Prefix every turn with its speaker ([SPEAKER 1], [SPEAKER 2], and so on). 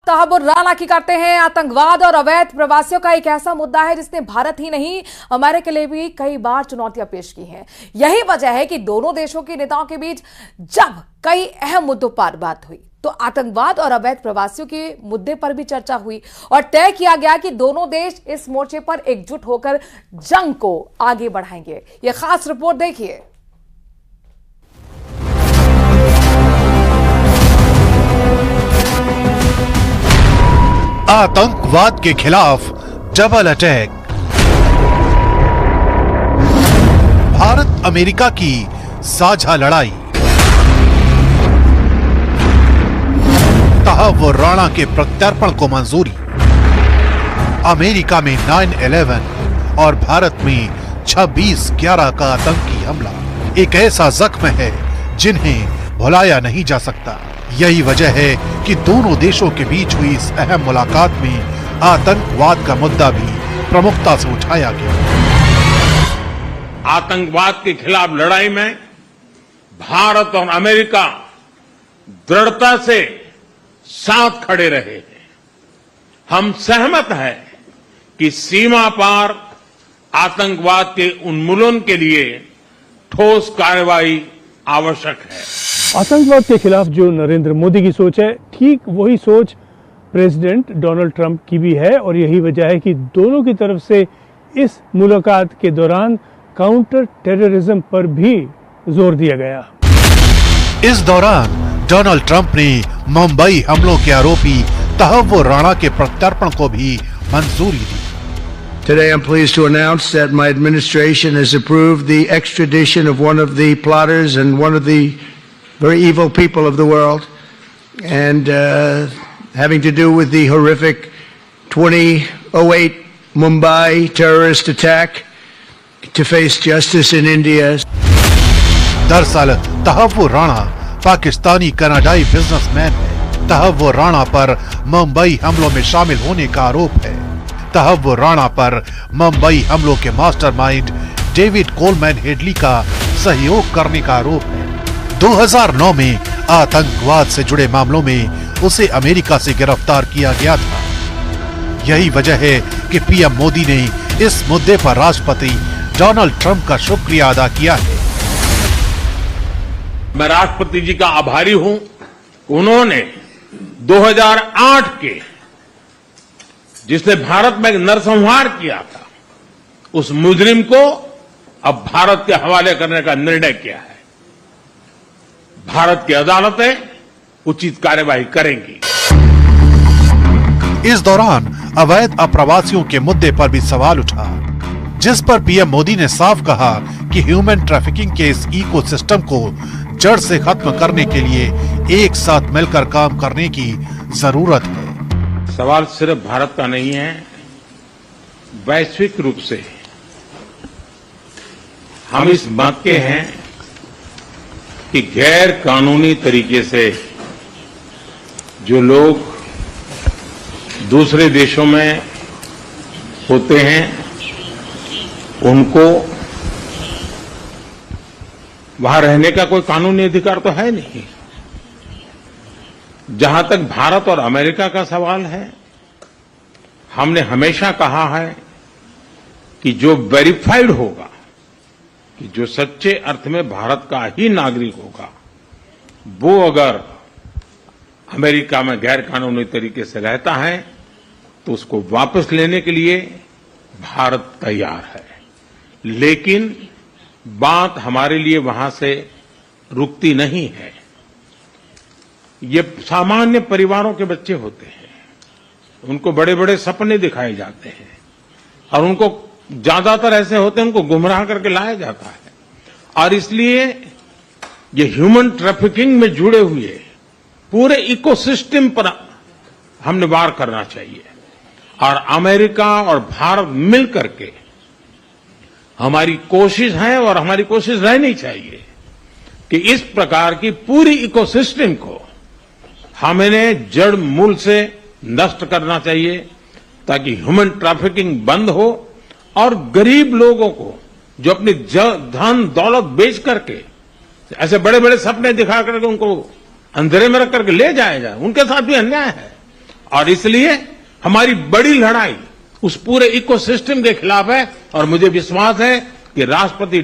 [SPEAKER 1] तहव्वुर राणा की करते हैं। आतंकवाद और अवैध प्रवासियों का एक ऐसा मुद्दा है जिसने भारत ही नहीं अमेरिका के लिए भी कई बार चुनौतियां पेश की हैं। यही वजह है कि दोनों देशों के नेताओं के बीच जब कई अहम मुद्दों पर बात हुई तो आतंकवाद और अवैध प्रवासियों के मुद्दे पर भी चर्चा हुई और तय किया गया कि दोनों देश इस मोर्चे पर एकजुट होकर जंग को आगे बढ़ाएंगे। यह खास रिपोर्ट देखिए।
[SPEAKER 2] आतंकवाद के खिलाफ डबल अटैक। भारत अमेरिका की साझा लड़ाई। तहव्वुर राणा के प्रत्यर्पण को मंजूरी। अमेरिका में 9/11 और भारत में 26/11 का आतंकी हमला एक ऐसा जख्म है जिन्हें भुलाया नहीं जा सकता। यही वजह है कि दोनों देशों के बीच हुई इस अहम मुलाकात में आतंकवाद का मुद्दा भी प्रमुखता से उठाया गया।
[SPEAKER 3] आतंकवाद के खिलाफ लड़ाई में भारत और अमेरिका दृढ़ता से साथ खड़े रहे हैं। हम सहमत हैं कि सीमा पार आतंकवाद के उन्मूलन के लिए ठोस कार्रवाई आवश्यक है।
[SPEAKER 4] आतंकवाद के खिलाफ जो नरेंद्र मोदी की सोच है, ठीक वही सोच प्रेसिडेंट डोनाल्ड ट्रंप की भी है और यही वजह है कि दोनों की तरफ से इस मुलाकात के दौरान काउंटर टेररिज्म पर भी जोर दिया गया।
[SPEAKER 2] इस दौरान डोनाल्ड ट्रंप ने मुंबई हमलों के आरोपी तहव्वुर राणा के प्रत्यर्पण को भी मंजूरी दी।
[SPEAKER 5] Today I'm pleased to announce that my administration has approved the extradition of one of the plotters and one of the very evil people of the world, and having to do with the horrific 2008 Mumbai terrorist attack, to face justice in India.
[SPEAKER 2] दरअसल तहव्वुर राणा पाकिस्तानी कनाडाई businessman है। तहव्वुर राणा पर मुंबई हमलों में शामिल होने का आरोप है। तहव्वुर राणा पर मुंबई हमलों के मास्टरमाइंड डेविड कोलमैन हेडली का सहयोग करने का आरोप है। 2009 में आतंकवाद से जुड़े मामलों में उसे अमेरिका से गिरफ्तार किया गया था। यही वजह है कि पीएम मोदी ने इस मुद्दे पर राष्ट्रपति डोनाल्ड ट्रंप का शुक्रिया अदा किया है।
[SPEAKER 3] मैं राष्ट्रपति जी का आभारी हूं। उन्होंने 2008 के जिसने भारत में नरसंहार किया था, उस मुजरिम को अब भारत के हवाले करने का निर्णय किया है। भारत की अदालतें उचित कार्यवाही करेंगी।
[SPEAKER 2] इस दौरान अवैध अप्रवासियों के मुद्दे पर भी सवाल उठा, जिस पर पीएम मोदी ने साफ कहा कि ह्यूमन ट्रैफिकिंग के इस इकोसिस्टम को जड़ से खत्म करने के लिए एक साथ मिलकर काम करने की जरूरत है।
[SPEAKER 3] सवाल सिर्फ भारत का नहीं है, वैश्विक रूप से हम इस बात के हैं कि गैर कानूनी तरीके से जो लोग दूसरे देशों में होते हैं उनको वहां रहने का कोई कानूनी अधिकार तो है नहीं। जहां तक भारत और अमेरिका का सवाल है, हमने हमेशा कहा है कि जो वेरीफाइड होगा, कि जो सच्चे अर्थ में भारत का ही नागरिक होगा, वो अगर अमेरिका में गैर कानूनी तरीके से रहता है तो उसको वापस लेने के लिए भारत तैयार है। लेकिन बात हमारे लिए वहां से रुकती नहीं है। ये सामान्य परिवारों के बच्चे होते हैं, उनको बड़े बड़े सपने दिखाए जाते हैं और उनको ज्यादातर ऐसे होते हैं उनको गुमराह करके लाया जाता है। और इसलिए ये ह्यूमन ट्रैफिकिंग में जुड़े हुए पूरे इकोसिस्टम पर हमने वार करना चाहिए। और अमेरिका और भारत मिल करके हमारी कोशिश है और हमारी कोशिश रहनी चाहिए कि इस प्रकार की पूरी इकोसिस्टम को हमें जड़ मूल से नष्ट करना चाहिए, ताकि ह्यूमन ट्रैफिकिंग बंद हो और गरीब लोगों को जो अपनी धन दौलत बेच करके ऐसे बड़े बड़े सपने दिखा करके उनको अंधेरे में रख करके ले जाया जाए, उनके साथ भी अन्याय है। और इसलिए हमारी बड़ी लड़ाई उस पूरे इकोसिस्टम के खिलाफ है और मुझे विश्वास है कि राष्ट्रपति